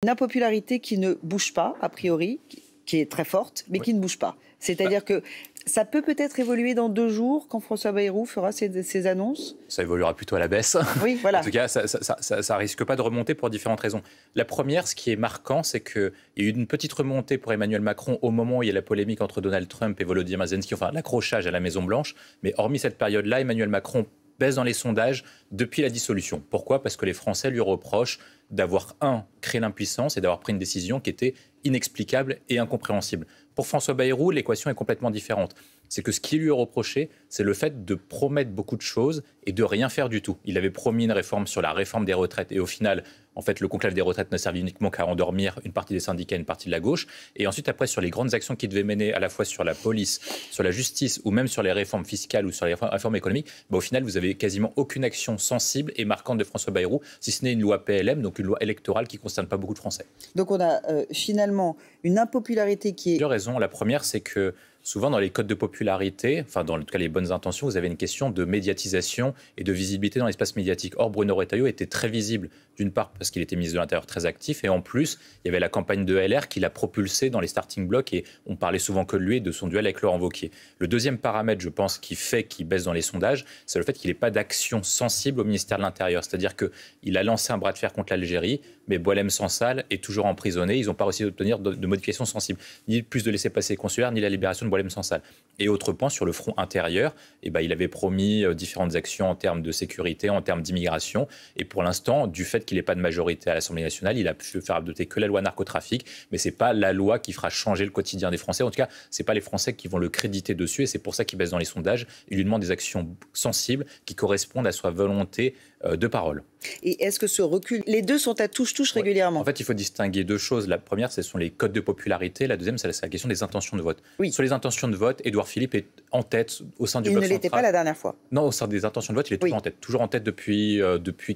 Une impopularité qui ne bouge pas, a priori, qui est très forte, mais qui ne bouge pas. C'est-à-dire que ça peut peut-être évoluer dans 2 jours, quand François Bayrou fera ses annonces. Ça évoluera plutôt à la baisse. Oui, voilà. En tout cas, ça risque pas de remonter pour différentes raisons. La première, ce qui est marquant, c'est qu'il y a eu une petite remontée pour Emmanuel Macron au moment où il y a la polémique entre Donald Trump et Volodymyr Zelensky, enfin l'accrochage à la Maison-Blanche. Mais hormis cette période-là, Emmanuel Macron baisse dans les sondages depuis la dissolution. Pourquoi ? Parce que les Français lui reprochent d'avoir, créé l'impuissance et d'avoir pris une décision qui était inexplicable et incompréhensible. Pour François Bayrou, l'équation est complètement différente. C'est que ce qui lui est reproché, c'est le fait de promettre beaucoup de choses et de rien faire du tout. Il avait promis une réforme sur la réforme des retraites et au final, en fait, le conclave des retraites n'a servi uniquement qu'à endormir une partie des syndicats et une partie de la gauche. Et ensuite, après, sur les grandes actions qu'il devait mener à la fois sur la police, sur la justice ou même sur les réformes fiscales ou sur les réformes économiques, au final, vous avez quasiment aucune action sensible et marquante de François Bayrou, si ce n'est une loi PLM, donc une loi électorale qui ne concerne pas beaucoup de Français. Donc on a finalement une impopularité qui est... Deux raisons. La première, c'est que souvent dans les codes de popularité, enfin dans en tout cas les bonnes intentions, vous avez une question de médiatisation et de visibilité dans l'espace médiatique. Or, Bruno Retailleau était très visible, d'une part parce qu'il était ministre de l'Intérieur très actif, et en plus, il y avait la campagne de LR qui l'a propulsé dans les starting blocks, et on parlait souvent que de lui et de son duel avec Laurent Wauquiez. Le deuxième paramètre, je pense, qui fait qu'il baisse dans les sondages, c'est le fait qu'il n'ait pas d'action sensible au ministère de l'Intérieur. C'est-à-dire qu'il a lancé un bras de fer contre l'Algérie, mais Boualem Sansal est toujours emprisonné. Ils n'ont pas réussi à obtenir de modifications sensibles, ni plus de laissez-passer consulaire, ni la libération de Boualem Sansal. Et autre point, sur le front intérieur, il avait promis différentes actions en termes de sécurité, en termes d'immigration. Et pour l'instant, du fait qu'il n'ait pas de majorité à l'Assemblée nationale, il a pu faire adopter que la loi narcotrafic. Mais ce n'est pas la loi qui fera changer le quotidien des Français. En tout cas, ce n'est pas les Français qui vont le créditer dessus. Et c'est pour ça qu'il baisse dans les sondages. Il lui demande des actions sensibles qui correspondent à sa volonté de parole. Et est-ce que ce recul, les deux sont à touche-touche régulièrement ? En fait, il faut distinguer 2 choses. La première, ce sont les codes de popularité. La deuxième, c'est la question des intentions de vote. Oui. Sur les intentions de vote, Édouard Philippe est en tête au sein du bloc central. Il ne l'était pas la dernière fois. Non, au sein des intentions de vote, il est toujours en tête. Toujours en tête depuis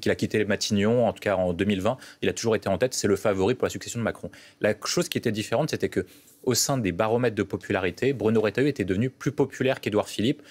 qu'il a quitté Matignon, en tout cas en 2020. Il a toujours été en tête. C'est le favori pour la succession de Macron. La chose qui était différente, c'était que au sein des baromètres de popularité, Bruno Retailleau était devenu plus populaire qu'Édouard Philippe.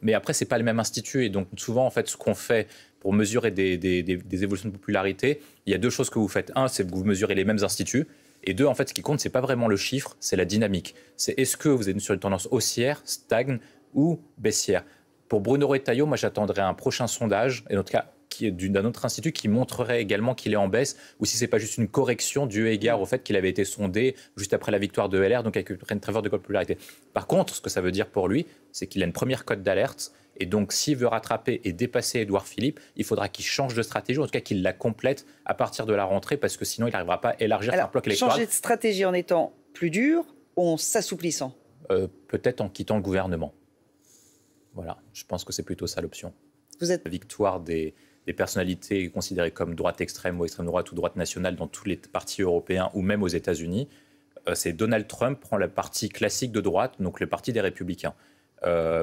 Mais après, c'est pas le même institut. Et donc, souvent, en fait, ce qu'on fait pour mesurer des évolutions de popularité, il y a 2 choses que vous faites. Un, c'est que vous mesurez les mêmes instituts. Et 2, en fait, ce qui compte, ce n'est pas vraiment le chiffre, c'est la dynamique. C'est est-ce que vous êtes sur une tendance haussière, stagne ou baissière. Pour Bruno Retailleau, moi, j'attendrais un prochain sondage, et en tout cas d'un autre institut, qui montrerait également qu'il est en baisse, ou si ce n'est pas juste une correction dû égard au fait qu'il avait été sondé juste après la victoire de LR, donc avec une très forte popularité. Par contre, ce que ça veut dire pour lui, c'est qu'il a une première cote d'alerte. Et donc, s'il veut rattraper et dépasser Édouard Philippe, il faudra qu'il change de stratégie, en tout cas qu'il la complète à partir de la rentrée, parce que sinon, il n'arrivera pas à élargir son bloc électoral. Changer de stratégie en étant plus dur ou en s'assouplissant ? Peut-être en quittant le gouvernement. Voilà, je pense que c'est plutôt ça l'option. La victoire des personnalités considérées comme droite extrême ou extrême droite ou droite nationale dans tous les partis européens ou même aux États-Unis, c'est Donald Trump prend le parti classique de droite, donc le parti des Républicains.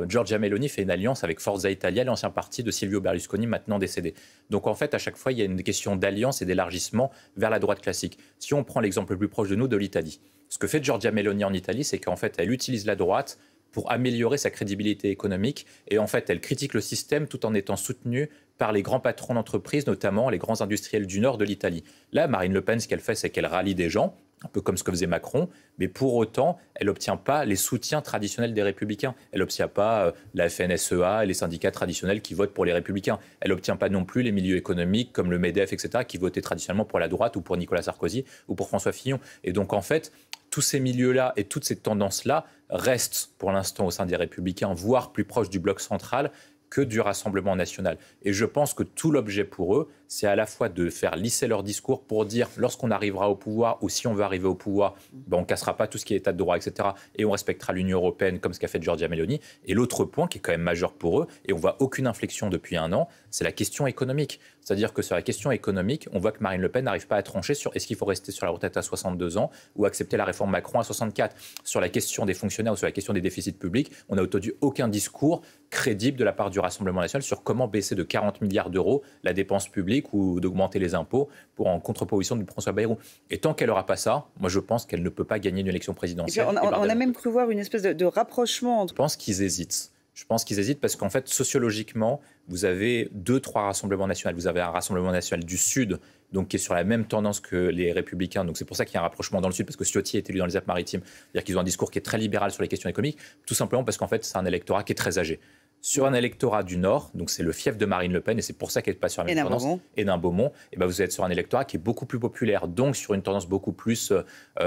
Giorgia Meloni fait une alliance avec Forza Italia, l'ancien parti de Silvio Berlusconi, maintenant décédé. Donc en fait, à chaque fois, il y a une question d'alliance et d'élargissement vers la droite classique. Si on prend l'exemple le plus proche de nous, de l'Italie, ce que fait Giorgia Meloni en Italie, c'est qu'en fait, elle utilise la droite pour améliorer sa crédibilité économique. Et en fait, elle critique le système tout en étant soutenue par les grands patrons d'entreprise, notamment les grands industriels du nord de l'Italie. Là, Marine Le Pen, ce qu'elle fait, c'est qu'elle rallie des gens, un peu comme ce que faisait Macron, mais pour autant, elle n'obtient pas les soutiens traditionnels des Républicains. Elle n'obtient pas la FNSEA et les syndicats traditionnels qui votent pour les Républicains. Elle n'obtient pas non plus les milieux économiques comme le MEDEF, etc., qui votaient traditionnellement pour la droite ou pour Nicolas Sarkozy ou pour François Fillon. Et donc, en fait, tous ces milieux-là et toutes ces tendances-là restent pour l'instant au sein des Républicains, voire plus proches du bloc central que du Rassemblement national. Et je pense que tout l'objet pour eux, c'est à la fois de faire lisser leur discours pour dire, lorsqu'on arrivera au pouvoir, ou si on veut arriver au pouvoir, on ne cassera pas tout ce qui est état de droit, etc. Et on respectera l'Union européenne, comme ce qu'a fait Giorgia Meloni. Et l'autre point, qui est quand même majeur pour eux, et on voit aucune inflexion depuis 1 an, c'est la question économique. C'est-à-dire que sur la question économique, on voit que Marine Le Pen n'arrive pas à trancher sur est-ce qu'il faut rester sur la retraite à 62 ans ou accepter la réforme Macron à 64. Sur la question des fonctionnaires ou sur la question des déficits publics, on n'a entendu aucun discours crédible de la part du Rassemblement national sur comment baisser de 40 milliards d'euros la dépense publique ou d'augmenter les impôts pour en contreposition de François Bayrou. Et tant qu'elle n'aura pas ça, moi je pense qu'elle ne peut pas gagner une élection présidentielle. On a même cru voir une espèce de rapprochement entre... Je pense qu'ils hésitent. Je pense qu'ils hésitent parce qu'en fait, sociologiquement, vous avez 2-3 rassemblements nationaux. Vous avez un rassemblement national du Sud, donc qui est sur la même tendance que les Républicains. Donc c'est pour ça qu'il y a un rapprochement dans le Sud, parce que Ciotti est élu dans les Alpes-Maritimes. C'est-à-dire qu'ils ont un discours qui est très libéral sur les questions économiques, tout simplement parce qu'en fait, c'est un électorat qui est très âgé. Sur un électorat du Nord, donc c'est le fief de Marine Le Pen, et c'est pour ça qu'elle n'est pas sur la même tendance, et d'un Beaumont, et ben vous êtes sur un électorat qui est beaucoup plus populaire, donc sur une tendance beaucoup plus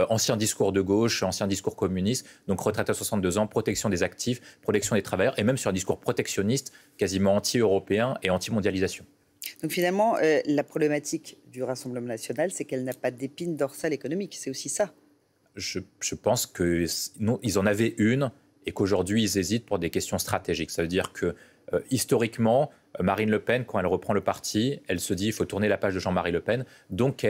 ancien discours de gauche, ancien discours communiste, donc retraite à 62 ans, protection des actifs, protection des travailleurs, et même sur un discours protectionniste, quasiment anti-européen et anti-mondialisation. Donc finalement, la problématique du Rassemblement national, c'est qu'elle n'a pas d'épine dorsale économique, c'est aussi ça. Je pense qu'ils en avaient une, et qu'aujourd'hui, ils hésitent pour des questions stratégiques. Ça veut dire que, historiquement, Marine Le Pen, quand elle reprend le parti, elle se dit qu'il faut tourner la page de Jean-Marie Le Pen. Donc,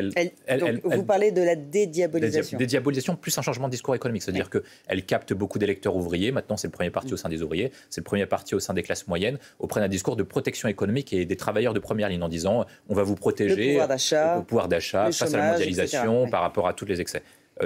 vous parlez de la dédiabolisation. Dédiabolisation plus un changement de discours économique. C'est-à-dire qu'elle capte beaucoup d'électeurs ouvriers. Maintenant, c'est le premier parti au sein des ouvriers. C'est le premier parti au sein des classes moyennes, auprès d'un discours de protection économique et des travailleurs de première ligne en disant on va vous protéger. Le pouvoir d'achat, face à la mondialisation, par rapport à tous les excès.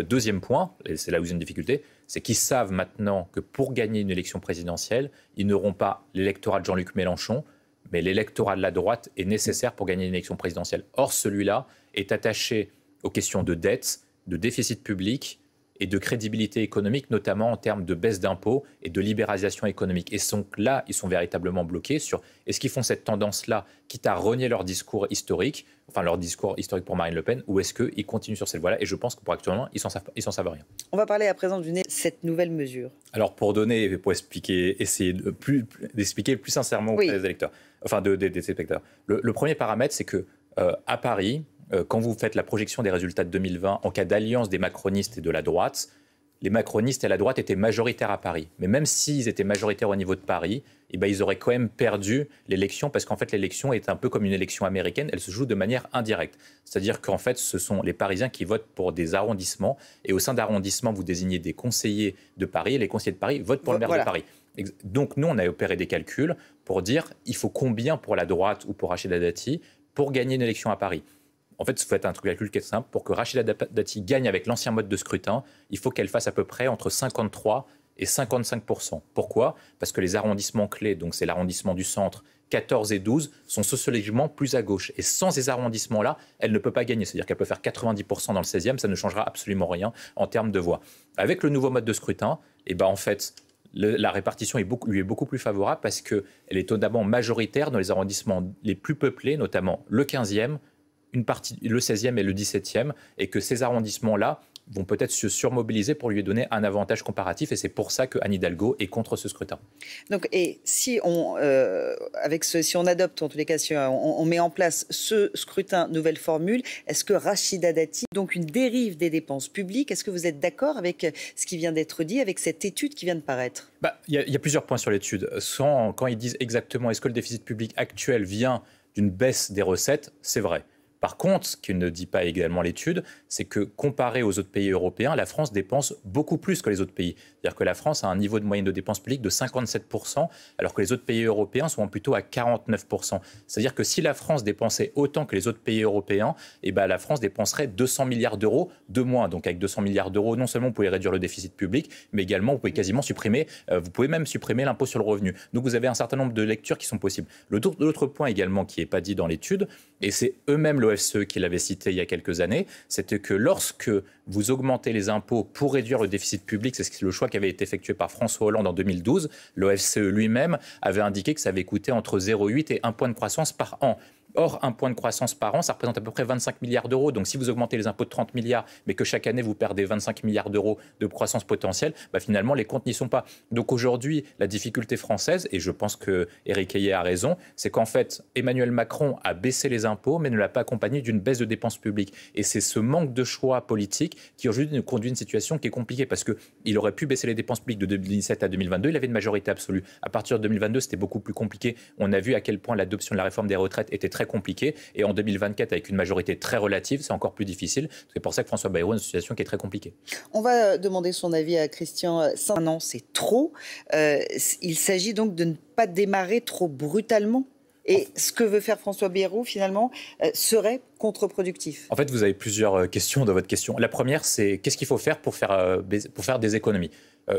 Deuxième point, et c'est là où j'ai une difficulté, c'est qu'ils savent maintenant que pour gagner une élection présidentielle, ils n'auront pas l'électorat de Jean-Luc Mélenchon, mais l'électorat de la droite est nécessaire pour gagner une élection présidentielle. Or, celui-là est attaché aux questions de dette, de déficit public et de crédibilité économique, notamment en termes de baisse d'impôts et de libéralisation économique. Et donc là, ils sont véritablement bloqués sur est-ce qu'ils font cette tendance-là, quitte à renier leur discours historique, enfin leur discours historique pour Marine Le Pen, ou est-ce qu'ils continuent sur cette voie-là? Et je pense que pour actuellement, ils s'en savent rien. On va parler à présent d'une cette nouvelle mesure. Alors pour expliquer, essayer d'expliquer plus sincèrement aux électeurs, enfin des spectateurs. Le premier paramètre, c'est que à Paris, quand vous faites la projection des résultats de 2020, en cas d'alliance des macronistes et de la droite, les macronistes et la droite étaient majoritaires à Paris. Mais même s'ils étaient majoritaires au niveau de Paris, eh ben, ils auraient quand même perdu l'élection, parce qu'en fait, l'élection est un peu comme une élection américaine, elle se joue de manière indirecte. C'est-à-dire qu'en fait, ce sont les Parisiens qui votent pour des arrondissements, et au sein d'arrondissements, vous désignez des conseillers de Paris, et les conseillers de Paris votent pour le maire de Paris. Donc nous, on a opéré des calculs pour dire, il faut combien pour la droite ou pour Rachida Dati pour gagner une élection à Paris. En fait, il faut être un calcul qui est simple. Pour que Rachida Dati gagne avec l'ancien mode de scrutin, il faut qu'elle fasse à peu près entre 53 et 55%. Pourquoi? Parce que les arrondissements clés, donc c'est l'arrondissement du centre, 14 et 12, sont sociologiquement plus à gauche. Et sans ces arrondissements-là, elle ne peut pas gagner. C'est-à-dire qu'elle peut faire 90% dans le 16e, ça ne changera absolument rien en termes de voix. Avec le nouveau mode de scrutin, eh ben, en fait, la répartition lui est beaucoup plus favorable parce qu'elle est notamment majoritaire dans les arrondissements les plus peuplés, notamment le 15e, une partie, le 16e et le 17e, et que ces arrondissements-là vont peut-être se surmobiliser pour lui donner un avantage comparatif, et c'est pour ça que Anne Hidalgo est contre ce scrutin. Donc, et si on, si on adopte, en tous les cas, si on met en place ce scrutin, nouvelle formule, est-ce que Rachida Dati, donc une dérive des dépenses publiques, est-ce que vous êtes d'accord avec ce qui vient d'être dit, avec cette étude qui vient de paraître? Il y a plusieurs points sur l'étude. Quand ils disent exactement est-ce que le déficit public actuel vient d'une baisse des recettes, c'est vrai. Par contre, ce que ne dit pas également l'étude, c'est que comparé aux autres pays européens, la France dépense beaucoup plus que les autres pays. C'est-à-dire que la France a un niveau de moyenne de dépenses publiques de 57%, alors que les autres pays européens sont plutôt à 49%. C'est-à-dire que si la France dépensait autant que les autres pays européens, eh ben la France dépenserait 200 milliards d'euros de moins. Donc avec 200 milliards d'euros, non seulement vous pouvez réduire le déficit public, mais également vous pouvez quasiment vous pouvez même supprimer l'impôt sur le revenu. Donc vous avez un certain nombre de lectures qui sont possibles. L'autre point également qui n'est pas dit dans l'étude, et c'est eux-mêmes l'OFCE qui l'avait cité il y a quelques années, c'était que lorsque vous augmentez les impôts pour réduire le déficit public, c'est le choix qui avait été effectué par François Hollande en 2012, l'OFCE lui-même avait indiqué que ça avait coûté entre 0,8 et 1 point de croissance par an. Or, 1 point de croissance par an, ça représente à peu près 25 milliards d'euros. Donc, si vous augmentez les impôts de 30 milliards, mais que chaque année, vous perdez 25 milliards d'euros de croissance potentielle, finalement, les comptes n'y sont pas. Donc, aujourd'hui, la difficulté française, et je pense que Éric Hayet a raison, c'est qu'en fait, Emmanuel Macron a baissé les impôts, mais ne l'a pas accompagné d'une baisse de dépenses publiques. Et c'est ce manque de choix politique qui, aujourd'hui, nous conduit à une situation qui est compliquée, parce qu'il aurait pu baisser les dépenses publiques de 2017 à 2022. Il avait une majorité absolue. À partir de 2022, c'était beaucoup plus compliqué. On a vu à quel point l'adoption de la réforme des retraites était très compliqué, et en 2024 avec une majorité très relative, c'est encore plus difficile. C'est pour ça que François Bayrou est dans une situation qui est très compliquée. On va demander son avis à Christian Saint. Un an, c'est trop. Il s'agit donc de ne pas démarrer trop brutalement. Et ce que veut faire François Bayrou, finalement, serait contre-productif. En fait, vous avez plusieurs questions dans votre question. La première, c'est qu'est-ce qu'il faut faire pour faire des économies?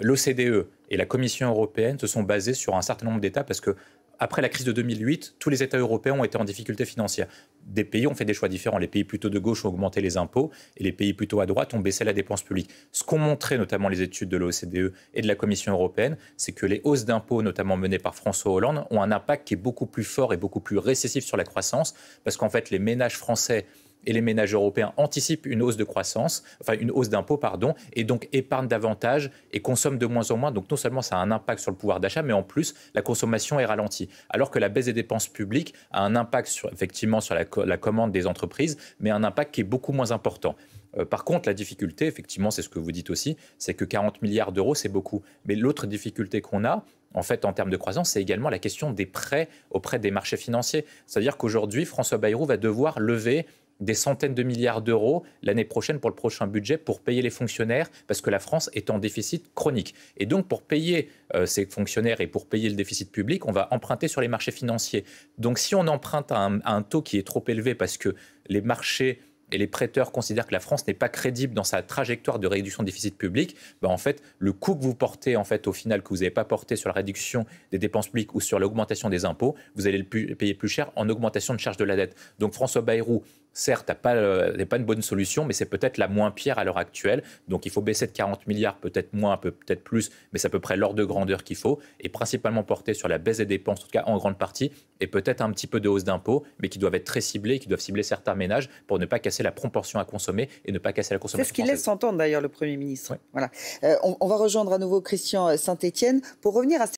l'OCDE et la Commission européenne se sont basés sur un certain nombre d'États parce que après la crise de 2008, tous les États européens ont été en difficulté financière. Des pays ont fait des choix différents. Les pays plutôt de gauche ont augmenté les impôts et les pays plutôt à droite ont baissé la dépense publique. Ce qu'ont montré notamment les études de l'OCDE et de la Commission européenne, c'est que les hausses d'impôts, notamment menées par François Hollande, ont un impact qui est beaucoup plus fort et beaucoup plus récessif sur la croissance, parce qu'en fait, les ménages français et les ménages européens anticipent une hausse de croissance, enfin une hausse d'impôts, pardon, et donc épargnent davantage et consomment de moins en moins. Donc non seulement ça a un impact sur le pouvoir d'achat, mais en plus la consommation est ralentie. Alors que la baisse des dépenses publiques a un impact effectivement sur la commande des entreprises, mais un impact qui est beaucoup moins important. Par contre, la difficulté, effectivement, c'est ce que vous dites aussi, c'est que 40 milliards d'euros, c'est beaucoup. Mais l'autre difficulté qu'on a, en fait, en termes de croissance, c'est également la question des prêts auprès des marchés financiers. C'est-à-dire qu'aujourd'hui, François Bayrou va devoir lever des centaines de milliards d'euros l'année prochaine pour le prochain budget pour payer les fonctionnaires parce que la France est en déficit chronique. Et donc, pour payer ces fonctionnaires et pour payer le déficit public, on va emprunter sur les marchés financiers. Donc, si on emprunte à un taux qui est trop élevé parce que les marchés et les prêteurs considèrent que la France n'est pas crédible dans sa trajectoire de réduction de déficit public, en fait, le coût que vous portez, en fait, au final, que vous n'avez pas porté sur la réduction des dépenses publiques ou sur l'augmentation des impôts, vous allez le payer plus cher en augmentation de charge de la dette. Donc François Bayrou, certes, n'est pas une bonne solution, mais c'est peut-être la moins pire à l'heure actuelle. Donc il faut baisser de 40 milliards, peut-être moins, peut-être plus, mais c'est à peu près l'ordre de grandeur qu'il faut, et principalement porter sur la baisse des dépenses, en tout cas en grande partie, et peut-être un petit peu de hausse d'impôts, mais qui doivent être très ciblés, qui doivent cibler certains ménages pour ne pas casser la proportion à consommer et ne pas casser la consommation. C'est ce qu'il laisse entendre d'ailleurs le Premier ministre. Oui. Voilà. On va rejoindre à nouveau Christian Saint-Etienne pour revenir à